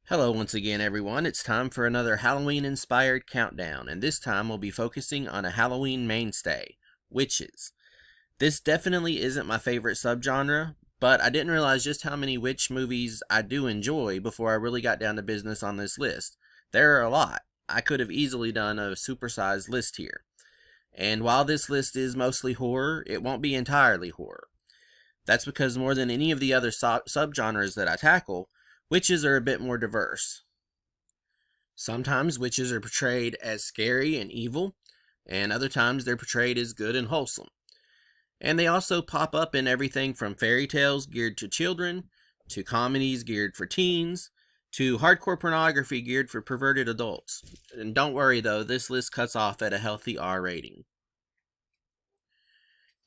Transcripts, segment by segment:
Hello once again everyone, it's time for another Halloween-inspired countdown, and this time we'll be focusing on a Halloween mainstay, witches. This definitely isn't my favorite subgenre, but I didn't realize just how many witch movies I do enjoy before I really got down to business on this list. There are a lot. I could have easily done a supersized list here. And while this list is mostly horror, it won't be entirely horror. That's because more than any of the other subgenres that I tackle, witches are a bit more diverse. Sometimes witches are portrayed as scary and evil, and other times they're portrayed as good and wholesome. And they also pop up in everything from fairy tales geared to children, to comedies geared for teens, to hardcore pornography geared for perverted adults. And don't worry though, this list cuts off at a healthy R rating.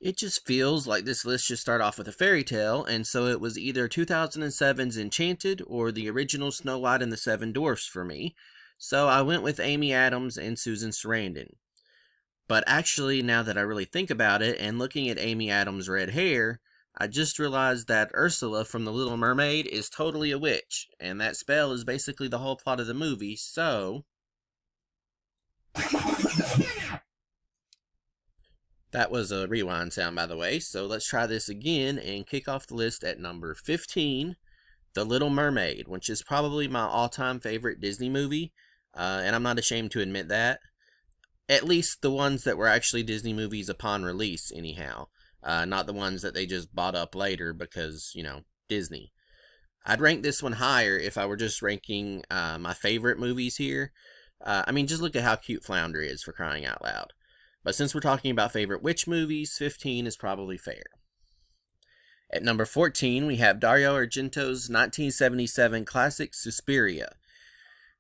It just feels like this list should start off with a fairy tale, and so it was either 2007's Enchanted or the original Snow White and the Seven Dwarfs for me, so I went with Amy Adams and Susan Sarandon. But actually, now that I really think about it, and looking at Amy Adams' red hair, I just realized that Ursula from The Little Mermaid is totally a witch, and that spell is basically the whole plot of the movie, so... That was a rewind sound, by the way, so let's try this again and kick off the list at number 15, The Little Mermaid, which is probably my all-time favorite Disney movie, and I'm not ashamed to admit that. At least the ones that were actually Disney movies upon release, anyhow. Not the ones that they just bought up later because, Disney. I'd rank this one higher if I were just ranking my favorite movies here. Just look at how cute Flounder is, for crying out loud. But since we're talking about favorite witch movies, 15 is probably fair. At number 14, we have Dario Argento's 1977 classic Suspiria.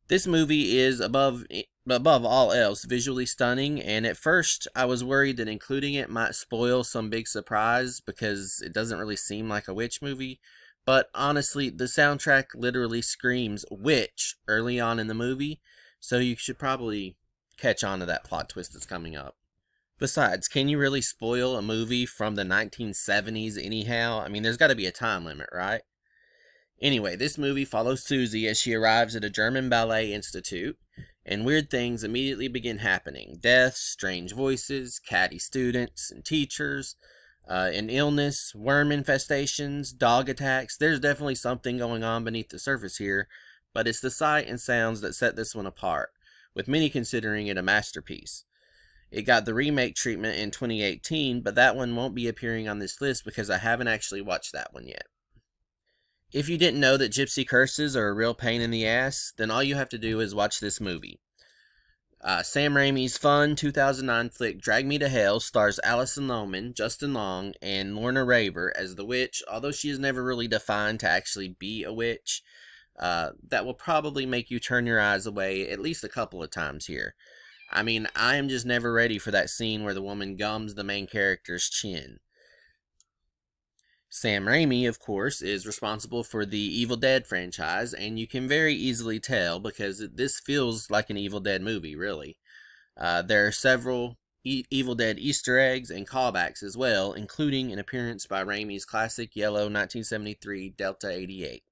This movie is, above all else, visually stunning, and at first I was worried that including it might spoil some big surprise because it doesn't really seem like a witch movie. But honestly, the soundtrack literally screams witch early on in the movie, so you should probably catch on to that plot twist that's coming up. Besides, can you really spoil a movie from the 1970s anyhow? There's got to be a time limit, right? Anyway, this movie follows Susie as she arrives at a German ballet institute, and weird things immediately begin happening. Deaths, strange voices, catty students and teachers, an illness, worm infestations, dog attacks. There's definitely something going on beneath the surface here, but it's the sight and sounds that set this one apart, with many considering it a masterpiece. It got the remake treatment in 2018, but that one won't be appearing on this list because I haven't actually watched that one yet. If you didn't know that gypsy curses are a real pain in the ass, then all you have to do is watch this movie. Sam Raimi's fun 2009 flick Drag Me to Hell stars Alison Lohman, Justin Long, and Lorna Raver as the witch, although she is never really defined to actually be a witch. That will probably make you turn your eyes away at least a couple of times here. I am just never ready for that scene where the woman gums the main character's chin. Sam Raimi, of course, is responsible for the Evil Dead franchise, and you can very easily tell because this feels like an Evil Dead movie, really. There are several Evil Dead Easter eggs and callbacks as well, including an appearance by Raimi's classic yellow 1973 Delta 88.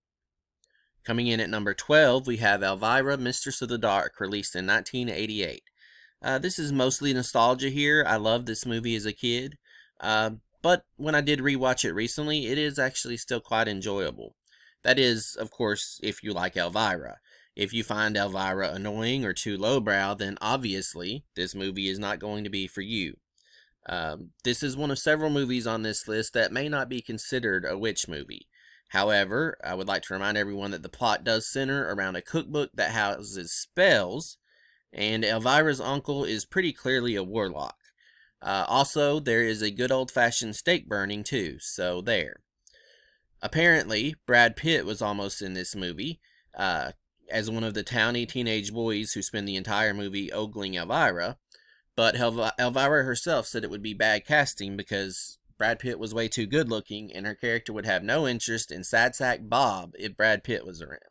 Coming in at number 12, we have Elvira, Mistress of the Dark, released in 1988. This is mostly nostalgia here. I loved this movie as a kid. But when I did rewatch it recently, it is actually still quite enjoyable. That is, of course, if you like Elvira. If you find Elvira annoying or too lowbrow, then obviously this movie is not going to be for you. This is one of several movies on this list that may not be considered a witch movie. However, I would like to remind everyone that the plot does center around a cookbook that houses spells, and Elvira's uncle is pretty clearly a warlock. Also, there is a good old-fashioned steak burning too, so there. Apparently, Brad Pitt was almost in this movie, as one of the towny teenage boys who spend the entire movie ogling Elvira, but Elvira herself said it would be bad casting because Brad Pitt was way too good-looking, and her character would have no interest in Sad Sack Bob if Brad Pitt was around.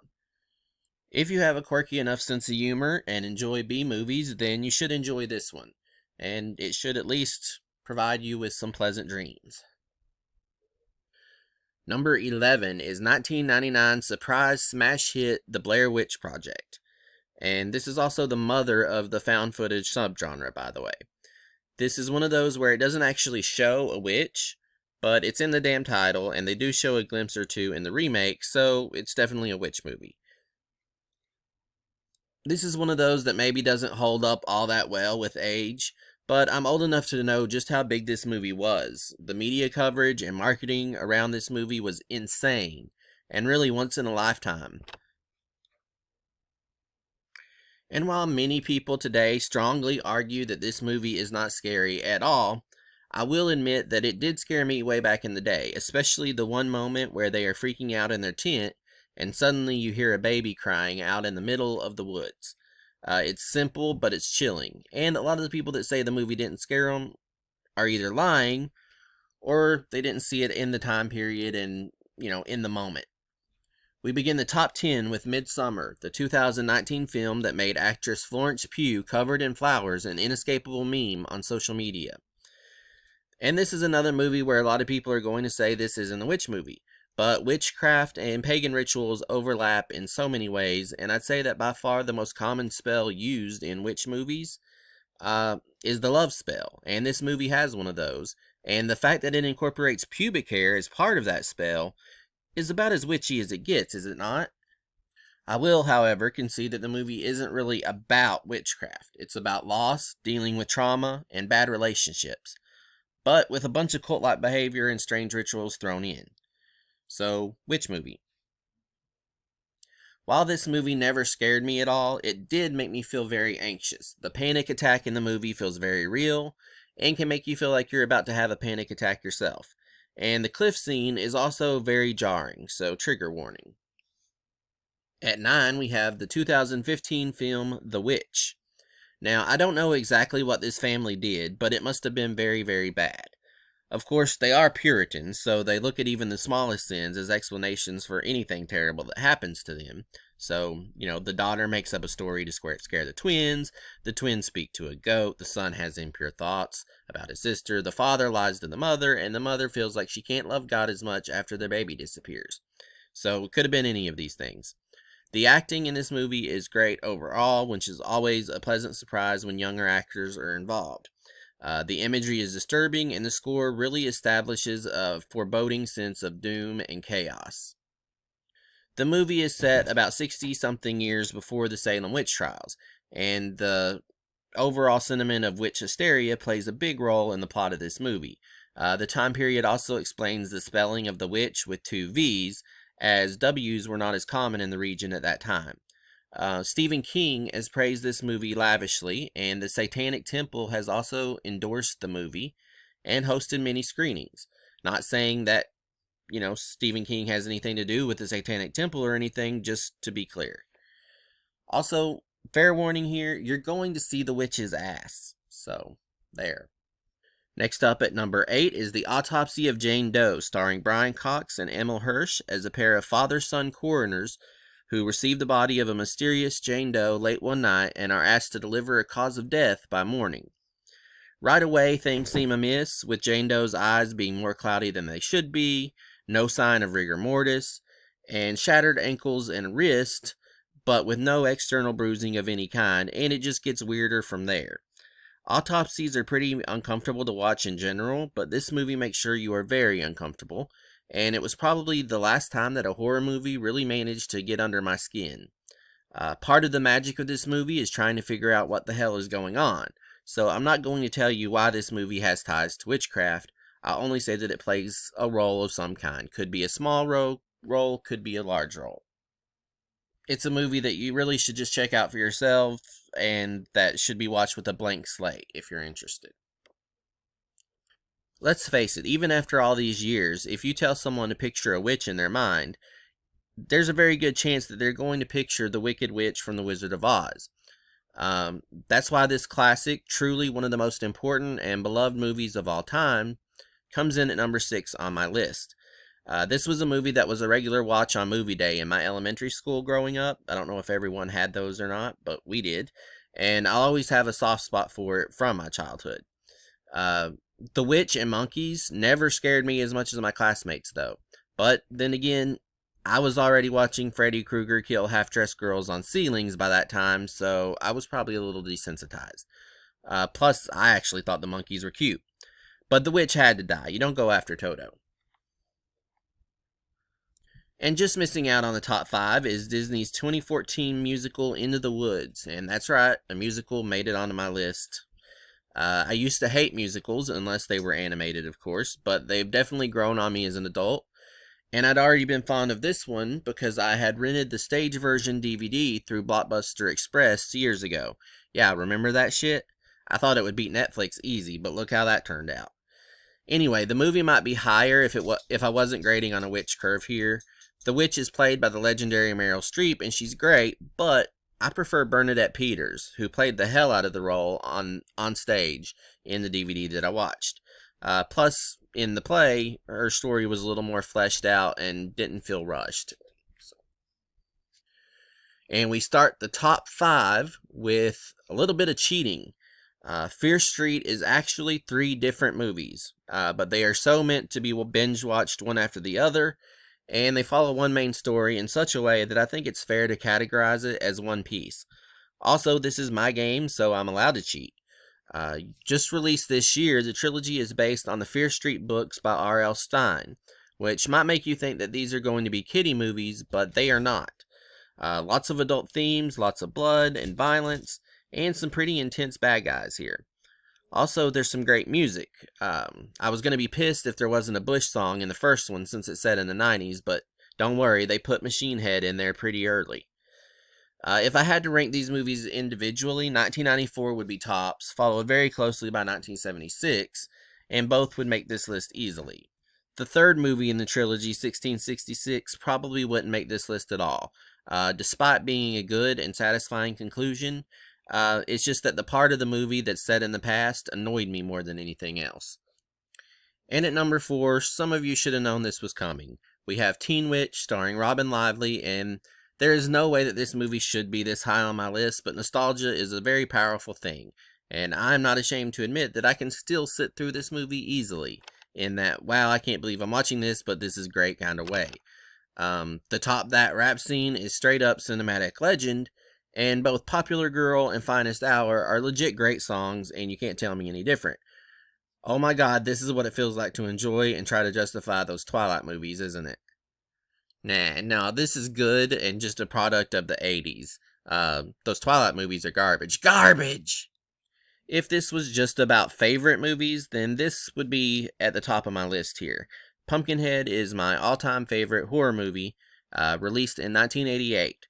If you have a quirky enough sense of humor and enjoy B-movies, then you should enjoy this one, and it should at least provide you with some pleasant dreams. Number 11 is 1999 surprise smash hit The Blair Witch Project. And this is also the mother of the found footage subgenre, by the way. This is one of those where it doesn't actually show a witch, but it's in the damn title, and they do show a glimpse or two in the remake, so it's definitely a witch movie. This is one of those that maybe doesn't hold up all that well with age, but I'm old enough to know just how big this movie was. The media coverage and marketing around this movie was insane, and really once in a lifetime. And while many people today strongly argue that this movie is not scary at all, I will admit that it did scare me way back in the day, especially the one moment where they are freaking out in their tent and suddenly you hear a baby crying out in the middle of the woods. It's simple, but it's chilling. And a lot of the people that say the movie didn't scare them are either lying or they didn't see it in the time period and, in the moment. We begin the top 10 with Midsommar, the 2019 film that made actress Florence Pugh covered in flowers an inescapable meme on social media. And this is another movie where a lot of people are going to say this isn't a witch movie. But witchcraft and pagan rituals overlap in so many ways, and I'd say that by far the most common spell used in witch movies is the love spell, and this movie has one of those. And the fact that it incorporates pubic hair as part of that spell is about as witchy as it gets, is it not? I will, however, concede that the movie isn't really about witchcraft. It's about loss, dealing with trauma, and bad relationships, but with a bunch of cult-like behavior and strange rituals thrown in. So, witch movie. While this movie never scared me at all, it did make me feel very anxious. The panic attack in the movie feels very real, and can make you feel like you're about to have a panic attack yourself. And the cliff scene is also very jarring, so trigger warning. At 9, we have the 2015 film The Witch. Now, I don't know exactly what this family did, but it must have been very, very bad. Of course, they are Puritans, so they look at even the smallest sins as explanations for anything terrible that happens to them. So, the daughter makes up a story to scare the twins speak to a goat, the son has impure thoughts about his sister, the father lies to the mother, and the mother feels like she can't love God as much after their baby disappears. So, it could have been any of these things. The acting in this movie is great overall, which is always a pleasant surprise when younger actors are involved. The imagery is disturbing, and the score really establishes a foreboding sense of doom and chaos. The movie is set about 60-something years before the Salem witch trials, and the overall sentiment of witch hysteria plays a big role in the plot of this movie. The time period also explains the spelling of the witch with 2 V's, as W's were not as common in the region at that time. Stephen King has praised this movie lavishly, and the Satanic Temple has also endorsed the movie and hosted many screenings. Not saying that, Stephen King has anything to do with the Satanic Temple or anything, just to be clear. Also, fair warning here, you're going to see the witch's ass. So, there. Next up at number 8 is The Autopsy of Jane Doe, starring Brian Cox and Emil Hirsch as a pair of father-son coroners who receive the body of a mysterious Jane Doe late one night and are asked to deliver a cause of death by morning. Right away, things seem amiss, with Jane Doe's eyes being more cloudy than they should be, no sign of rigor mortis, and shattered ankles and wrist, but with no external bruising of any kind, and it just gets weirder from there. Autopsies are pretty uncomfortable to watch in general, but this movie makes sure you are very uncomfortable, and it was probably the last time that a horror movie really managed to get under my skin. Part of the magic of this movie is trying to figure out what the hell is going on, so I'm not going to tell you why this movie has ties to witchcraft. I'll only say that it plays a role of some kind. Could be a small role, could be a large role. It's a movie that you really should just check out for yourself, and that should be watched with a blank slate if you're interested. Let's face it, even after all these years, if you tell someone to picture a witch in their mind, there's a very good chance that they're going to picture the Wicked Witch from The Wizard of Oz. That's why this classic, truly one of the most important and beloved movies of all time, comes in at number 6 on my list. This was a movie that was a regular watch on movie day in my elementary school growing up. I don't know if everyone had those or not, but we did. And I'll always have a soft spot for it from my childhood. The Witch and Monkeys never scared me as much as my classmates, though. But then again, I was already watching Freddy Krueger kill half-dressed girls on ceilings by that time, so I was probably a little desensitized. Plus, I actually thought the monkeys were cute. But the witch had to die. You don't go after Toto. And just missing out on the top 5 is Disney's 2014 musical Into the Woods. And that's right, a musical made it onto my list. I used to hate musicals, unless they were animated, of course, but they've definitely grown on me as an adult. And I'd already been fond of this one because I had rented the stage version DVD through Blockbuster Express years ago. Yeah, remember that shit? I thought it would beat Netflix easy, but look how that turned out. Anyway, the movie might be higher if I wasn't grading on a witch curve here. The witch is played by the legendary Meryl Streep, and she's great, but I prefer Bernadette Peters, who played the hell out of the role on stage in the DVD that I watched. Plus, in the play, her story was a little more fleshed out and didn't feel rushed. And we start the top 5 with a little bit of cheating. Fear Street is actually 3 different movies, but they are so meant to be binge watched one after the other, and they follow one main story in such a way that I think it's fair to categorize it as one piece. Also, this is my game, so I'm allowed to cheat. Just released this year, the trilogy is based on the Fear Street books by R.L. Stine, which might make you think that these are going to be kiddie movies, but they are not. Lots of adult themes, lots of blood and violence, and some pretty intense bad guys here. Also, there's some great music. I was going to be pissed if there wasn't a Bush song in the first one since it's set in the 90s, but don't worry, they put Machine Head in there pretty early. If I had to rank these movies individually, 1994 would be tops, followed very closely by 1976, and both would make this list easily. The third movie in the trilogy, 1666, probably wouldn't make this list at all. Despite being a good and satisfying conclusion, it's just that the part of the movie that's set in the past annoyed me more than anything else. And at number 4, some of you should have known this was coming. We have Teen Witch starring Robin Lively, and there is no way that this movie should be this high on my list, but nostalgia is a very powerful thing, and I'm not ashamed to admit that I can still sit through this movie easily, in that, wow, I can't believe I'm watching this, but this is great kind of way. The Top That rap scene is straight up cinematic legend, and both Popular Girl and Finest Hour are legit great songs, and you can't tell me any different. Oh my god, this is what it feels like to enjoy and try to justify those Twilight movies, isn't it? Nah, no, this is good and just a product of the 80s. Those Twilight movies are garbage. Garbage! If this was just about favorite movies, then this would be at the top of my list here. Pumpkinhead is my all-time favorite horror movie, released in 1988.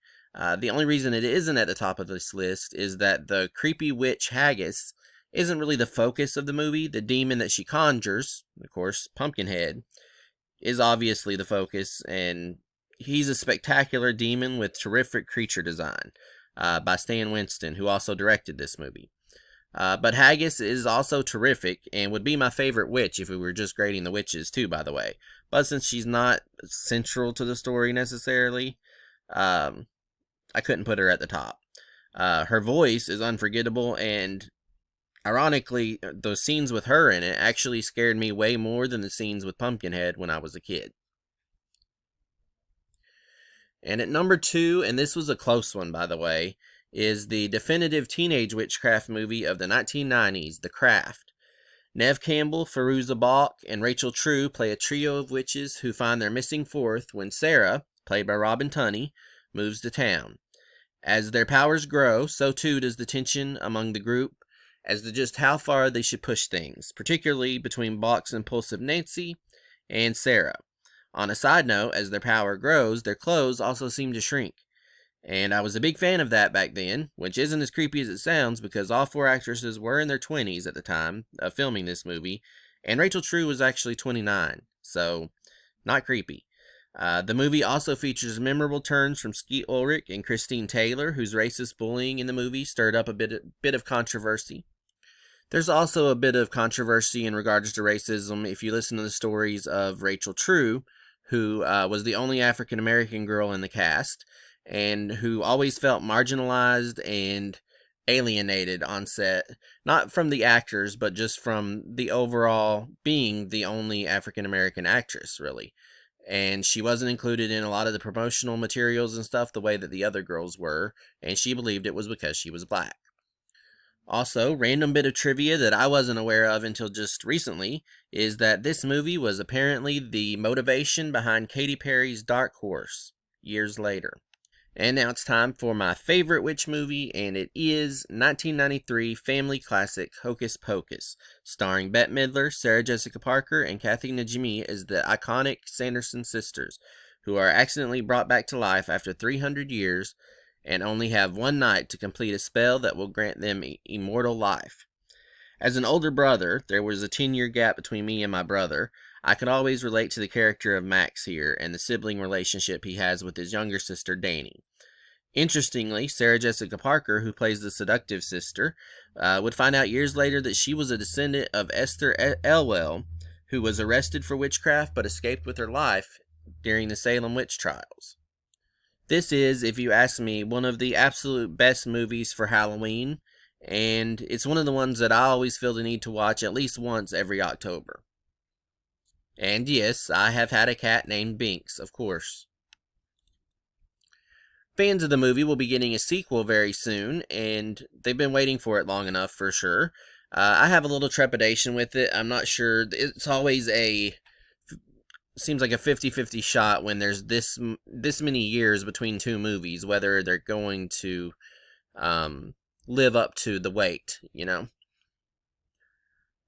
The only reason it isn't at the top of this list is that the creepy witch Haggis isn't really the focus of the movie. The demon that she conjures, of course, Pumpkinhead, is obviously the focus, and he's a spectacular demon with terrific creature design by Stan Winston, who also directed this movie. But Haggis is also terrific and would be my favorite witch if we were just grading the witches too, by the way. But since she's not central to the story necessarily, I couldn't put her at the top. Her voice is unforgettable, and ironically, those scenes with her in it actually scared me way more than the scenes with Pumpkinhead when I was a kid. And at number 2, and this was a close one by the way, is the definitive teenage witchcraft movie of the 1990s, The Craft. Neve Campbell, Fairuza Balk, and Rachel True play a trio of witches who find their missing fourth when Sarah, played by Robin Tunney, moves to town. As their powers grow, so too does the tension among the group as to just how far they should push things, particularly between Balk's impulsive Nancy and Sarah. On a side note, as their power grows, their clothes also seem to shrink. And I was a big fan of that back then, which isn't as creepy as it sounds because all 4 actresses were in their 20s at the time of filming this movie, and Rachel True was actually 29, so not creepy. The movie also features memorable turns from Skeet Ulrich and Christine Taylor, whose racist bullying in the movie stirred up a bit of controversy. There's also a bit of controversy in regards to racism if you listen to the stories of Rachel True, who was the only African American girl in the cast, and who always felt marginalized and alienated on set, not from the actors, but just from the overall being the only African American actress, really. and she wasn't included in a lot of the promotional materials and stuff the way that the other girls were, and she believed it was because she was black. Also, random bit of trivia that I wasn't aware of until just recently is that this movie was apparently the motivation behind Katy Perry's Dark Horse years later. And now it's time for my favorite witch movie, and it is 1993 family classic Hocus Pocus, starring Bette Midler, Sarah Jessica Parker, and Kathy Najimy as the iconic Sanderson sisters, who are accidentally brought back to life after 300 years and only have one night to complete a spell that will grant them immortal life. As an older brother, there was a 10-year gap between me and my brother. I could always relate to the character of Max here and the sibling relationship he has with his younger sister, Dani. Interestingly, Sarah Jessica Parker, who plays the seductive sister, would find out years later that she was a descendant of Esther Elwell, who was arrested for witchcraft but escaped with her life during the Salem witch trials. This is, if you ask me, one of the absolute best movies for Halloween, and it's one of the ones that I always feel the need to watch at least once every October. And yes, I have had a cat named Binks, of course. Fans of the movie will be getting a sequel very soon, and they've been waiting for it long enough for sure. I have a little trepidation with it. I'm not sure. It's always seems like a 50-50 shot when there's this many years between two movies, whether they're going to live up to the wait, you know.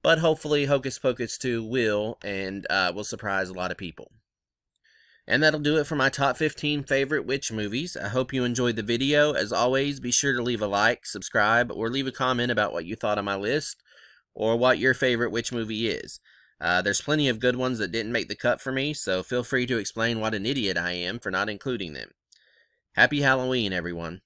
But hopefully Hocus Pocus 2 will, and will surprise a lot of people. And that'll do it for my top 15 favorite witch movies. I hope you enjoyed the video. As always, be sure to leave a like, subscribe, or leave a comment about what you thought of my list, or what your favorite witch movie is. There's plenty of good ones that didn't make the cut for me, so feel free to explain what an idiot I am for not including them. Happy Halloween, everyone.